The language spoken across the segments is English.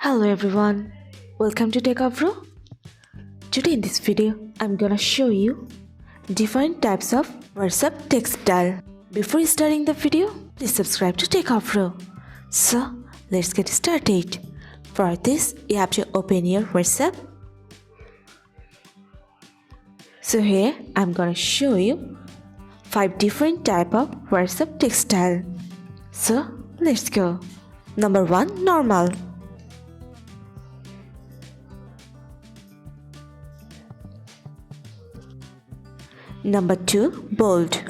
Hello everyone, welcome to Techavro. Today in this video, I'm gonna show you different types of WhatsApp text style. Before starting the video, please subscribe to Techavro. So let's get started. For this, you have to open your WhatsApp. So here, I'm gonna show you 5 different type of WhatsApp text style. So let's go. Number 1, normal. Number 2, bold.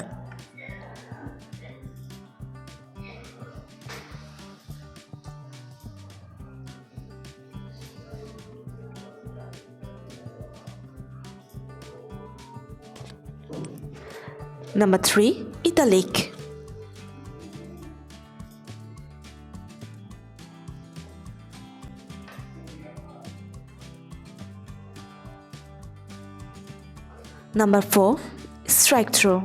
Number 3, italic. Number 4, strike through.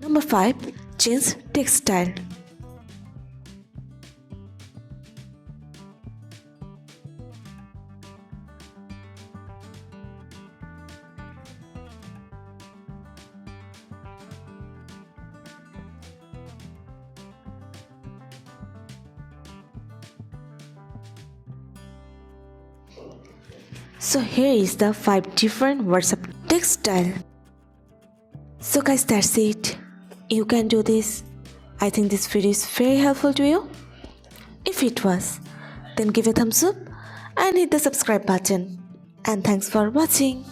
Number 5, change text style. So here is the 5 different WhatsApp text style. So guys, that's it. You can do this. I think this video is very helpful to you. If it was, then give a thumbs up and hit the subscribe button. And thanks for watching.